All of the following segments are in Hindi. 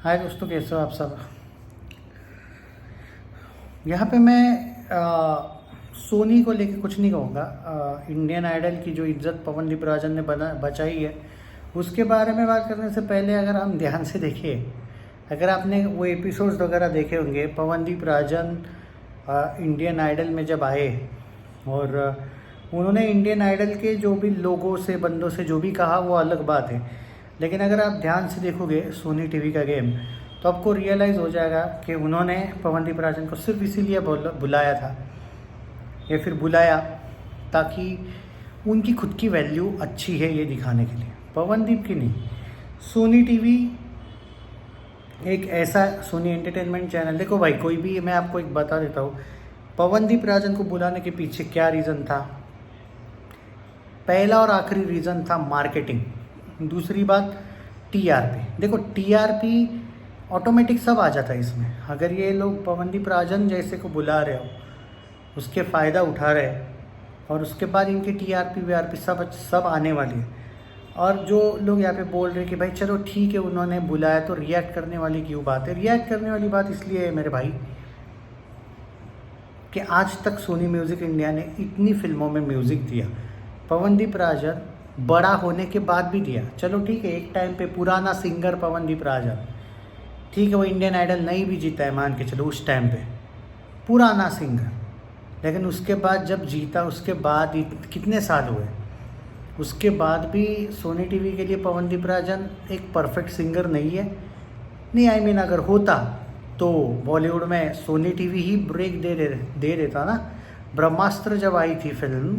हाय दोस्तों, कैसे हो आप सब। यहाँ पे मैं सोनी को लेके कुछ नहीं कहूँगा। इंडियन आइडल की जो इज्जत पवनदीप राजन ने बचाई है, उसके बारे में बात करने से पहले अगर हम ध्यान से देखें, अगर आपने वो एपिसोड्स वगैरह देखे होंगे, पवनदीप राजन इंडियन आइडल में जब आए और उन्होंने इंडियन आइडल के जो भी लोगों से, बंदों से जो भी कहा वो अलग बात है, लेकिन अगर आप ध्यान से देखोगे सोनी टीवी का गेम तो आपको रियलाइज़ हो जाएगा कि उन्होंने पवनदीप राजन को सिर्फ इसीलिए बुलाया था या फिर बुलाया ताकि उनकी खुद की वैल्यू अच्छी है ये दिखाने के लिए, पवनदीप की नहीं। सोनी टीवी एक ऐसा, सोनी एंटरटेनमेंट चैनल, देखो भाई कोई भी, मैं आपको एक बता देता हूँ पवनदीप राजन को बुलाने के पीछे क्या रीज़न था। पहला और आखिरी रीज़न था मार्केटिंग। दूसरी बात टीआरपी। देखो टीआरपी ऑटोमेटिक सब आ जाता है इसमें। अगर ये लोग पवनदीप राजन जैसे को बुला रहे हो, उसके फ़ायदा उठा रहे हैं और उसके बाद इनकी टीआरपी वीआरपी सब आने वाली है। और जो लोग यहाँ पे बोल रहे हैं कि भाई चलो ठीक है उन्होंने बुलाया तो रिएक्ट करने वाली क्यों बात है। रिएक्ट करने वाली बात इसलिए है मेरे भाई कि आज तक सोनी म्यूज़िक इंडिया ने इतनी फिल्मों में म्यूज़िक दिया, पवनदीप राजन बड़ा होने के बाद भी दिया। चलो ठीक है, एक टाइम पे पुराना सिंगर पवनदीप राजन, ठीक है वो इंडियन आइडल नहीं भी जीता है, मान के चलो उस टाइम पे पुराना सिंगर, लेकिन उसके बाद जब जीता उसके बाद कितने साल हुए, उसके बाद भी सोनी टीवी के लिए पवनदीप राजन एक परफेक्ट सिंगर नहीं है। नहीं, आई मीन अगर होता तो बॉलीवुड में सोनी टीवी ही ब्रेक दे देता ना। ब्रह्मास्त्र जब आई थी फिल्म,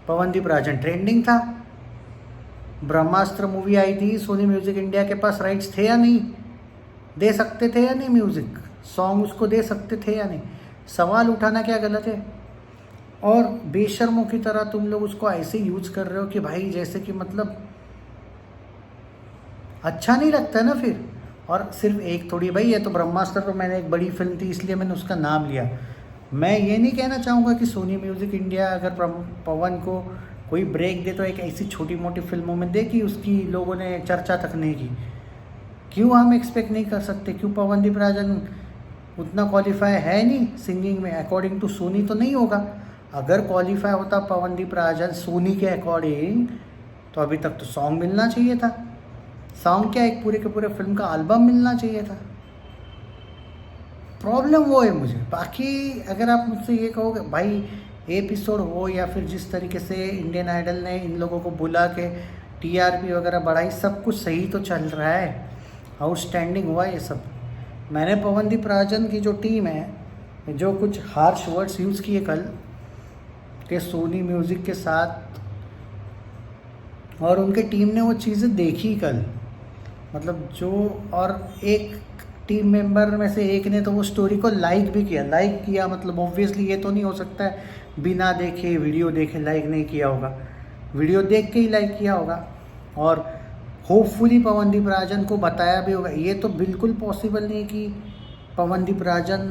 पवनदीप राजन ट्रेंडिंग था। ब्रह्मास्त्र मूवी आई थी, सोनी म्यूज़िक इंडिया के पास राइट्स थे या नहीं, दे सकते थे या नहीं, म्यूज़िक सॉन्ग उसको दे सकते थे या नहीं। सवाल उठाना क्या गलत है। और बेशर्मों की तरह तुम लोग उसको ऐसे यूज कर रहे हो कि भाई जैसे कि मतलब अच्छा नहीं लगता है ना फिर। और सिर्फ एक थोड़ी, भाई ये तो ब्रह्मास्त्र तो मैंने एक बड़ी फिल्म थी इसलिए मैंने उसका नाम लिया। मैं ये नहीं कहना चाहूँगा कि सोनी म्यूज़िक इंडिया अगर पवन को कोई ब्रेक दे तो एक ऐसी छोटी मोटी फिल्मों में दे कि उसकी लोगों ने चर्चा तक नहीं की। क्यों हम एक्सपेक्ट नहीं कर सकते? क्यों पवनदीप राजन उतना क्वालिफाई है नहीं सिंगिंग में? अकॉर्डिंग टू सोनी तो नहीं होगा। अगर क्वालिफाई होता पवनदीप राजन सोनी के अकॉर्डिंग तो अभी तक तो सॉन्ग मिलना चाहिए था। सॉन्ग क्या, एक पूरे के पूरे फिल्म का एल्बम मिलना चाहिए था। प्रॉब्लम वो है मुझे। बाकी अगर आप मुझसे ये कहोगे भाई एपिसोड हो या फिर जिस तरीके से इंडियन आइडल ने इन लोगों को बुला के टीआरपी वगैरह बढ़ाई, सब कुछ सही तो चल रहा है, आउटस्टैंडिंग हुआ ये सब। मैंने पवनदीप राजन की जो टीम है जो कुछ हार्श वर्ड्स यूज़ किए कल के सोनी म्यूज़िक के साथ, और उनके टीम ने वो चीज़ें देखी कल, मतलब जो, और एक टीम मेंबर में से एक ने तो वो स्टोरी को लाइक भी किया। लाइक किया मतलब ऑब्वियसली ये तो नहीं हो सकता है बिना देखे, वीडियो देखे लाइक नहीं किया होगा, वीडियो देख के ही लाइक किया होगा। और होपफुली पवनदीप राजन को बताया भी होगा। ये तो बिल्कुल पॉसिबल नहीं कि पवनदीप राजन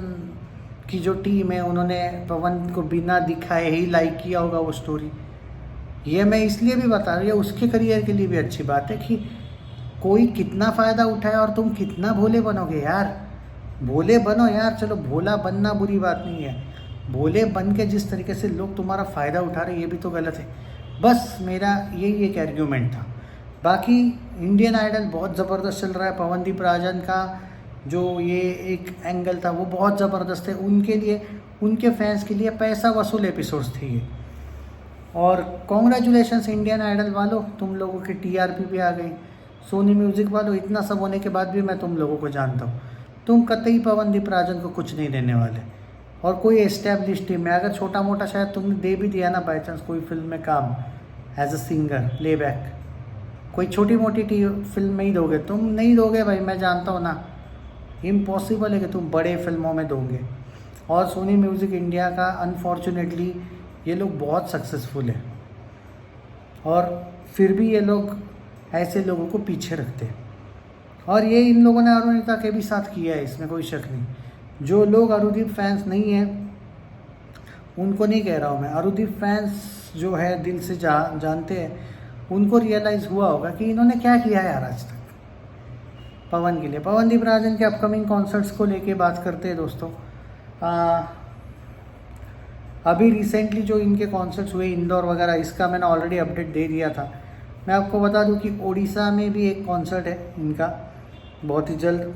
की जो टीम है उन्होंने पवन को बिना दिखाए ही लाइक किया होगा वो स्टोरी। ये मैं इसलिए भी बता रही हूँ, उसके करियर के लिए भी अच्छी बात है कि कोई कितना फ़ायदा उठाए और तुम कितना भोले बनोगे यार। भोले बनो यार, चलो भोला बनना बुरी बात नहीं है, भोले बन के जिस तरीके से लोग तुम्हारा फ़ायदा उठा रहे ये भी तो गलत है। बस मेरा यही एक आर्ग्यूमेंट था। बाकी इंडियन आइडल बहुत ज़बरदस्त चल रहा है। पवनदीप राजन का जो ये एक एंगल था वो बहुत ज़बरदस्त है उनके लिए, उनके फैंस के लिए पैसा वसूल एपिसोड्स थे ये। और कॉन्ग्रेचुलेशंस इंडियन आइडल वालों, तुम लोगों की टीआरपी भी आ गई। सोनी म्यूज़िक वालों, इतना सब होने के बाद भी मैं तुम लोगों को जानता हूँ, तुम कतई पवनदीप राजन को कुछ नहीं देने वाले। और कोई एस्टेब्लिश टीम में अगर छोटा मोटा शायद तुमने दे भी दिया ना बाई चांस कोई फिल्म में काम एज अ सिंगर प्लेबैक, कोई छोटी मोटी फिल्म में ही दोगे, तुम नहीं दोगे भाई, मैं जानता हूँ ना, इम्पॉसिबल है कि तुम बड़े फिल्मों में दोगे। और सोनी म्यूज़िक इंडिया का अनफॉर्चुनेटली ये लोग बहुत सक्सेसफुल है और फिर भी ये लोग ऐसे लोगों को पीछे रखते हैं। और ये इन लोगों ने अरुणिता के भी साथ किया है, इसमें कोई शक नहीं। जो लोग अरुदीप फैंस नहीं हैं उनको नहीं कह रहा हूँ मैं, अरुदीप फैंस जो है दिल से जानते हैं, उनको रियलाइज़ हुआ होगा कि इन्होंने क्या किया है यार आज तक। पवन के लिए। पवनदीप राजन के अपकमिंग कॉन्सर्ट्स को लेके बात करते हैं दोस्तों। अभी रिसेंटली जो इनके कॉन्सर्ट्स हुए इंदौर वगैरह, इसका मैंने ऑलरेडी अपडेट दे दिया था। मैं आपको बता दूं कि ओडिशा में भी एक कॉन्सर्ट है इनका बहुत ही जल्द।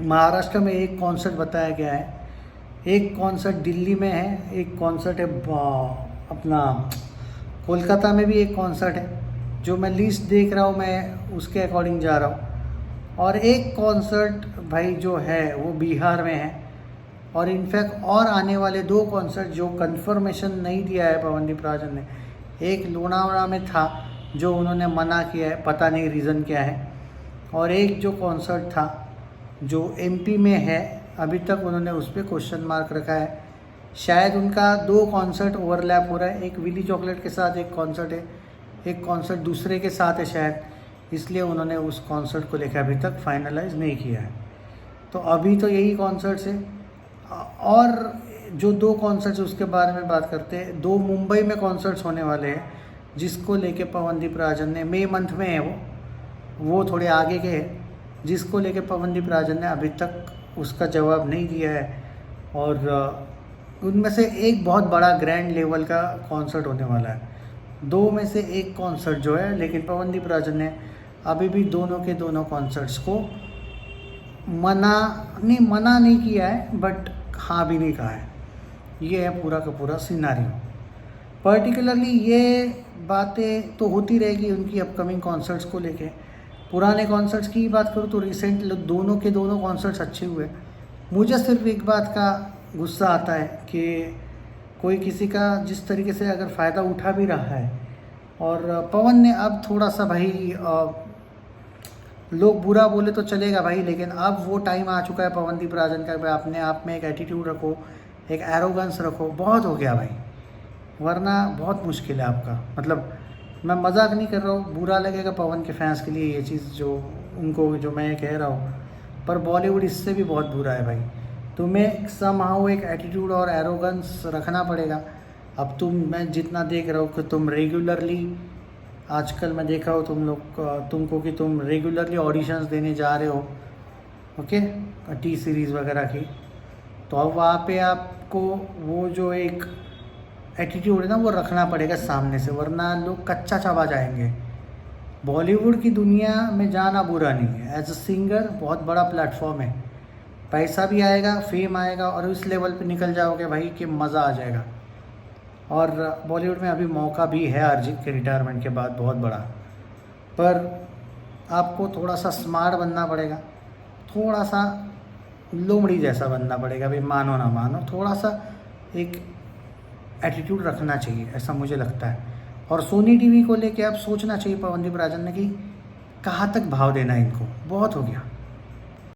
महाराष्ट्र में एक कॉन्सर्ट बताया गया है, एक कॉन्सर्ट दिल्ली में है, एक कॉन्सर्ट है अपना कोलकाता में भी एक कॉन्सर्ट है। जो मैं लिस्ट देख रहा हूँ मैं उसके अकॉर्डिंग जा रहा हूँ। और एक कॉन्सर्ट भाई जो है वो बिहार में है। और इनफैक्ट और आने वाले 2 कॉन्सर्ट जो कंफर्मेशन नहीं दिया है पवनदीप राजन ने, एक लोनावला में था जो उन्होंने मना किया है, पता नहीं रीज़न क्या है, और एक जो कॉन्सर्ट था जो एमपी में है, अभी तक उन्होंने उस पर क्वेश्चन मार्क रखा है। शायद उनका 2 कॉन्सर्ट ओवरलैप हो रहा है, एक विली चॉकलेट के साथ एक कॉन्सर्ट है, एक कॉन्सर्ट दूसरे के साथ है शायद, इसलिए उन्होंने उस कॉन्सर्ट को लेकर अभी तक फाइनलाइज नहीं किया है। तो अभी तो यही कॉन्सर्ट्स है। और जो 2 कॉन्सर्ट्स उसके बारे में बात करते हैं, 2 मुंबई में कॉन्सर्ट्स होने वाले हैं जिसको लेके पवनदीप राजन ने, मई मंथ में है वो थोड़े आगे के हैं, जिसको लेके पवनदीप राजन ने अभी तक उसका जवाब नहीं दिया है। और उनमें से एक बहुत बड़ा ग्रैंड लेवल का कॉन्सर्ट होने वाला है। 2 में से एक कॉन्सर्ट जो है, लेकिन पवनदीप राजन ने अभी भी दोनों के दोनों कॉन्सर्ट्स को मना नहीं किया है, बट हाँ भी नहीं कहा है। ये है पूरा का पूरा सिनारियो। पर्टिकुलरली ये बातें तो होती रहेगी उनकी अपकमिंग कॉन्सर्ट्स को लेके। पुराने कॉन्सर्ट्स की बात करूँ तो रिसेंट दोनों के दोनों कॉन्सर्ट्स अच्छे हुए। मुझे सिर्फ एक बात का गुस्सा आता है कि कोई किसी का जिस तरीके से अगर फ़ायदा उठा भी रहा है, और पवन ने अब थोड़ा सा भाई लोग बुरा बोले तो चलेगा भाई, लेकिन अब वो टाइम आ चुका है पवनदीप राजन का भाई अपने आप में एक एटीट्यूड रखो, एक एरोगेंस रखो। बहुत हो गया भाई, वरना बहुत मुश्किल है आपका। मतलब मैं मजाक नहीं कर रहा हूँ, बुरा लगेगा पवन के फैंस के लिए ये चीज़ जो उनको जो मैं कह रहा हूँ, पर बॉलीवुड इससे भी बहुत बुरा है भाई। तुम्हें समहाउ एक एटीट्यूड और एरोगेंस रखना पड़ेगा। अब मैं जितना देख रहा हूँ कि तुम रेगुलरली, आजकल मैं देखा हूँ तुमको कि तुम रेगुलरली ऑडिशंस देने जा रहे हो, ओके, टी सीरीज़ वगैरह की। तो अब वहाँ पे आपको वो जो एक एटीट्यूड है ना वो रखना पड़ेगा सामने से, वरना लोग कच्चा चबा जाएंगे। बॉलीवुड की दुनिया में जाना बुरा नहीं है, एज अ सिंगर बहुत बड़ा प्लेटफॉर्म है, पैसा भी आएगा, फेम आएगा, और उस लेवल पे निकल जाओगे भाई कि मज़ा आ जाएगा। और बॉलीवुड में अभी मौका भी है अरिजीत के रिटायरमेंट के बाद बहुत बड़ा, पर आपको थोड़ा सा स्मार्ट बनना पड़ेगा, थोड़ा सा लोमड़ी जैसा बनना पड़ेगा भाई, मानो ना मानो, थोड़ा सा एक एटीट्यूड रखना चाहिए, ऐसा मुझे लगता है। और सोनी टीवी को लेके आप सोचना चाहिए पवनदीप राजन ने कि कहाँ तक भाव देना है इनको, बहुत हो गया।